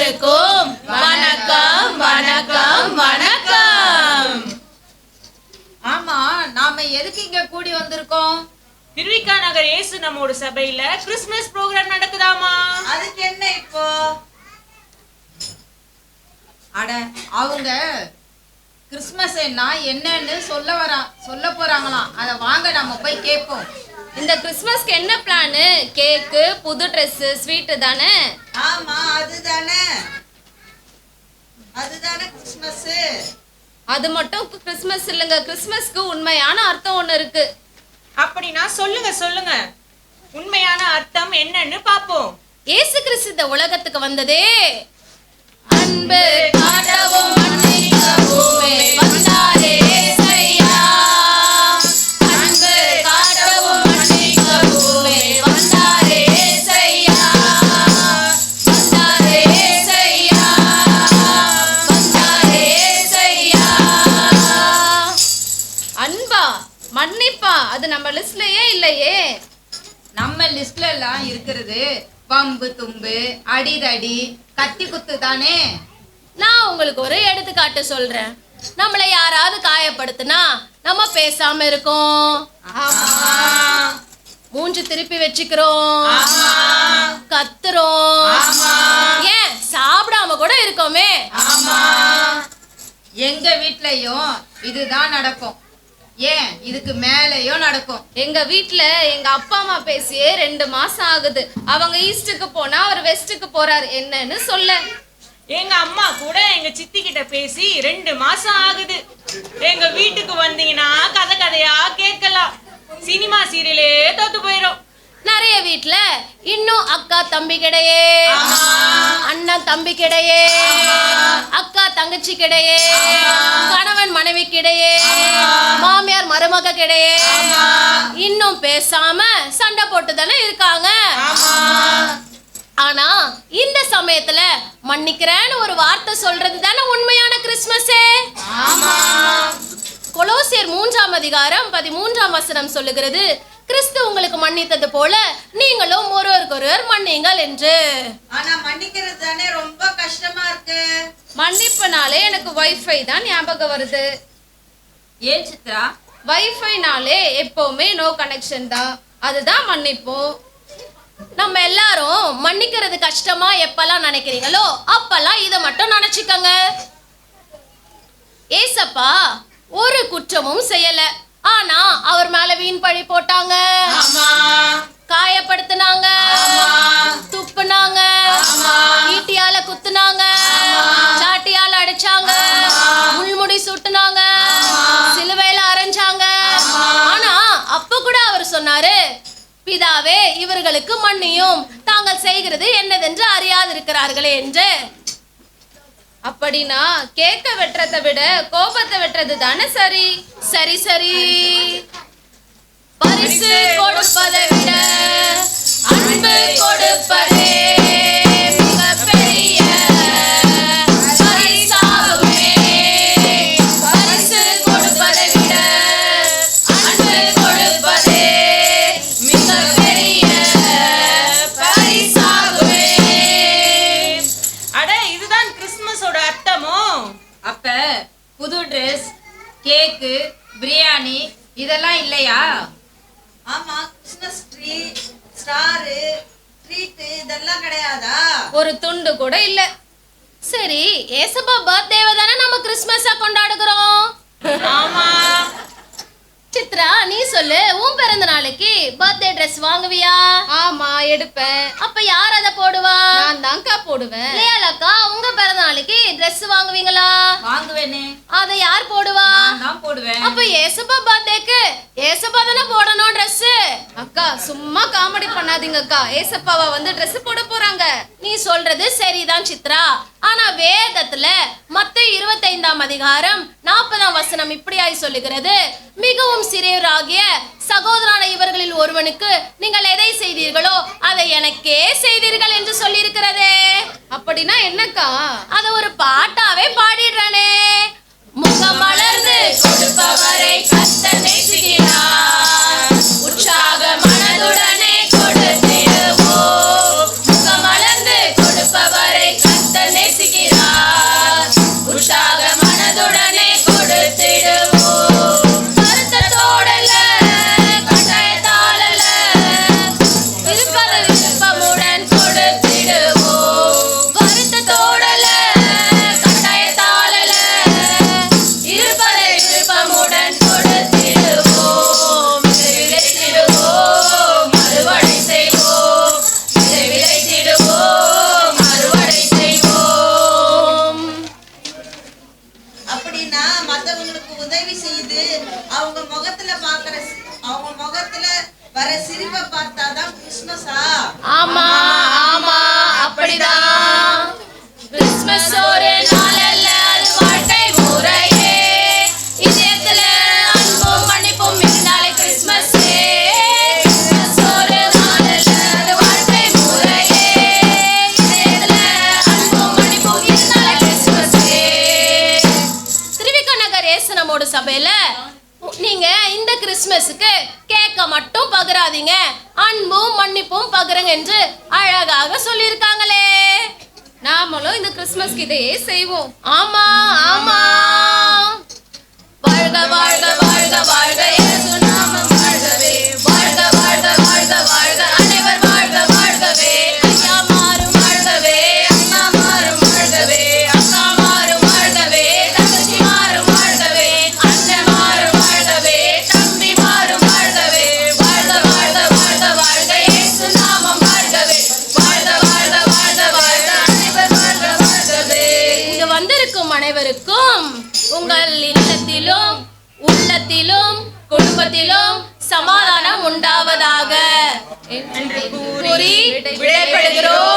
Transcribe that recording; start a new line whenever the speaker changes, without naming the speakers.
எல்லோருக்கும் வணக்கம் வணக்கம் வணக்கம்.
ஆமா, நாம எதுக்கு இங்க கூடி வந்திருக்கோம்?
திருவிக்கா நகர் இயேசு நம்மோட சபையில கிறிஸ்துமஸ் ப்ரோகிராம் நடக்குதாமா.
அதுக்கு என்ன இப்போ? அட, அவங்க கிறிஸ்துமஸ் என்னன்னு சொல்ல போறாங்களாம். அத வாங்க நம்ம போய் கேட்போம்.
இந்த கிறிஸ்துமஸ்க்கு என்ன பிளானு? கேக்கு, புது ட்ரெஸ், ஸ்வீட் தானே?
ஆமா, அதுதானே கிறிஸ்துமஸ்.
அது மட்டும் கிறிஸ்துமஸ் இல்லங்க, கிறிஸ்துமஸ்க்கு உண்மையான அர்த்தம் ஒண்ணு இருக்கு.
அப்படின்னா சொல்லுங்க உண்மையான அர்த்தம் என்னன்னு பாப்போம்.
இயேசு கிறிஸ்து இந்த உலகத்துக்கு வந்ததே அன்பு காட்டவும் மன்னிக்கவுமே வந்தாரே இயேசையா. அன்பு காட்டவும் மன்னிக்கவுமே வந்தாரே இயேசையா. வந்தாரே இயேசையா. வந்தாரே இயேசையா. அன்பா மன்னிப்பா அது நம்ம லிஸ்ட்லயே இல்லையே.
நம்ம லிஸ்ட்ல எல்லாம் இருக்கிறது பம்பு தும்பு, அடிதடி, கத்தி குத்து தானே.
நான் உங்களுக்கு ஒரு எடுத்துக்காட்டு சொல்றேன். நம்மளை யாராவது காயப்படுத்தினா நம்ம பேசாம இருக்கோம், மூஞ்சி திருப்பி வச்சுக்கிறோம், கத்துறோம், ஏன் சாப்பிடாம கூட இருக்கோமே.
எங்க வீட்லயும் இதுதான் நடக்கும். ஏன் இதுக்கு மேலயும் நடக்கும்.
எங்க வீட்ல எங்க அப்பா அம்மா பேசியே 2 மாசம் ஆகுது. அவங்க ஈஸ்டுக்கு போனா அவர் வெஸ்டுக்கு போறாரு. என்னன்னு சொல்ல.
எங்க அம்மா கூட எங்க சித்தி கிட்ட பேசி 2 மாசம் ஆகுது. எங்க வீட்டுக்கு வந்தீங்கன்னா கதையா கேட்கலாம். சினிமா சீரியலே தோத்து போயிரும்.
நிறைய வீட்ல இன்னும் அக்கா தம்பி கிடையே, அண்ணன் தம்பி கிடையே, அக்கா தங்கச்சி கிடையே, கணவன் மனைவி கிடையே, மாமியார் மருமக கிடையே. இன்னும் பேசாம சண்டை போட்டு தானே இருக்காங்க. ஆனா இந்த சமயத்துல மன்னிக்கிறேன்னு ஒரு வார்த்தை சொல்றது தானே உண்மையான கிறிஸ்துமஸே. கொலோசியர் 3ஆம் அதிகாரம் 13ஆம் வசனம் சொல்லுகிறது, கிறிஸ்து உங்களுக்கு மன்னித்தது போல நீங்களும் ஒருவருக்கொருவர் மன்னிங்கள் என்று.
ஆனா மன்னிக்கிறது தானே ரொம்ப கஷ்டமா இருக்கு.
மன்னிப்புனாலே எனக்கு வைஃபை தான் ஞாபகம் வருது.
ஏன் சித்ரா?
வைஃபைனாலே எப்பவுமே நோ கனெக்ஷன் தான், அதுதான் மன்னிப்போம். நம்ம எல்லாரும் மன்னிக்கிறது கஷ்டமா எப்பெல்லாம் நினைக்கிறீங்களோ அப்பெல்லாம் இதை மட்டும் நினைச்சுக்கங்க. ஏசப்பா ஒரு குற்றமும் செய்யல, ஆனா அவர் மேல வீண் பழி போட்டாங்க, காயப்படுத்தினாங்க, துப்புனாங்க, ஈட்டியால குத்துனாங்க, சாட்டியால அடிச்சாங்க, முள்முடி சுட்டுனாங்க, சிலுவையில அரைஞ்சாங்க. ஆனா அப்ப கூட அவர் சொன்னாரு, பிதாவே இவர்களுக்கு மன்னியும், தாங்கள் செய்கிறது என்னதென்று அறியாதிருக்கிறார்களே என்று. அப்படின்னா கேக்க வெட்டுறதை விட கோபத்தை வெட்டுறது தானே சரி. சரி சரி, பரிசு கொடுப்பதை விட அன்பு கொடுப்பதே மிகப்பெரிய பரிசாகுமே. பரிசு கொடுப்பதை விட அன்பு கொடுப்பதே மிகப்பெரிய பரிசாகுமே.
அட, இதுதான் கிறிஸ்துமஸோட அர்த்தமோ?
அப்ப புது ட்ரெஸ், கேக்கு, பிரியாணி இதெல்லாம் இல்லையா? ஆமா, கிறிஸ்மஸ் ட்ரீ, ஸ்டார், ட்ரீட் இதெல்லாம் கிடையாதா?
ஒரு துண்டு கூட இல்ல. சரி, ஏசப்பா பர்த்டேவை தானே நம்ம கிறிஸ்மஸா கொண்டாடுகிறோம்.
ஆமா.
சித்ரா, நீ சொல்லு, உன் பிறந்த நாளைக்கு பர்த்டே ட்ரெஸ் வாங்குவியா? ஆமா, எடுப்பேன். அப்ப யார் அதை போடுவா? நான் தான்க்கா போடுவேன். லேயாலக்கா, உங்க பிறந்த நாளைக்கு ட்ரெஸ் வாங்குவீங்களா?
வாங்குவேனே.
அதை யார் போடுவா?
நான் தான் போடுவேன்.
அப்ப ஏசப்பா பர்த்டேக்கு ஏசப்பா தானே போடணும் ட்ரெஸ். அக்கா சும்மா காமெடி பண்ணாதீங்க அக்கா. ஏசப்பாவா வந்து ட்ரெஸ் போட போறாங்க. நீ சொல்றது சரிதான் சித்ரா, ஆனா வேதத்துல மத்தேயு 25ஆம் அதிகாரம் 40ஆம் வசனம் இப்படியாய் சொல்லுகிறது, மிகவும் சிறியவராகிய சகோதரனான இவர்களில் ஒருவனுக்கு நீங்கள் எதை செய்தீர்களோ அதை எனக்கே செய்தீர்கள் என்று சொல்லி இருக்கிறதே. அப்படின்னா என்னக்கா? அத ஒரு பாட்டாவே பாடிடுறானே. முகம் மலர்ந்து கொடுப்பவரை கர்த்தர் நேசிக்கிறார், உற்சாக மனதுடனே கொடுத்திடுவோம். முகம் மலர்ந்து கொடுப்பவரை கர்த்தர் நினைக்காதீங்க, அன்பும் மன்னிப்பும் பகிருங்க என்று அழகாக சொல்லியிருக்காங்களே. நாமளும் இந்த கிறிஸ்துமஸ்க்கு இதையே செய்வோம். ஆமா ஆமா. வாழ்க வாழ்க வாழ்க வாழ்க இயேசு நாமம் வாழ்கவே. வாழ்க வாழ்க வாழ்க வாழ்க அனைவர் வாழ்க வாழ்கவே. ஐயா மாறும் வாழ்கவே, அண்ணா மாறும் வாழ்கவே, அக்கா மாறும் வாழ்கவே, தங்கச்சி மாறும் வாழ்கவே, அண்ணன் மாறும் வாழ்கவே, தம்பி மாறும் வாழ்கவே. வாழ்க வாழ்க வாழ்க வாழ்க இயேசு நாமம் வாழ்கவே. வாழ்க வாழ்க வாழ்க வாழ்க அனைவர் வாழ்க வாழ்கவே. இங்க வந்திருக்கும் அனைவருக்கும் உங்கள் இல்லத்திலும் உள்ளத்திலும் குடும்பத்திலும் சமாதானம் உண்டாவதாக என்று கூறி விடைபெறுகிறோம்.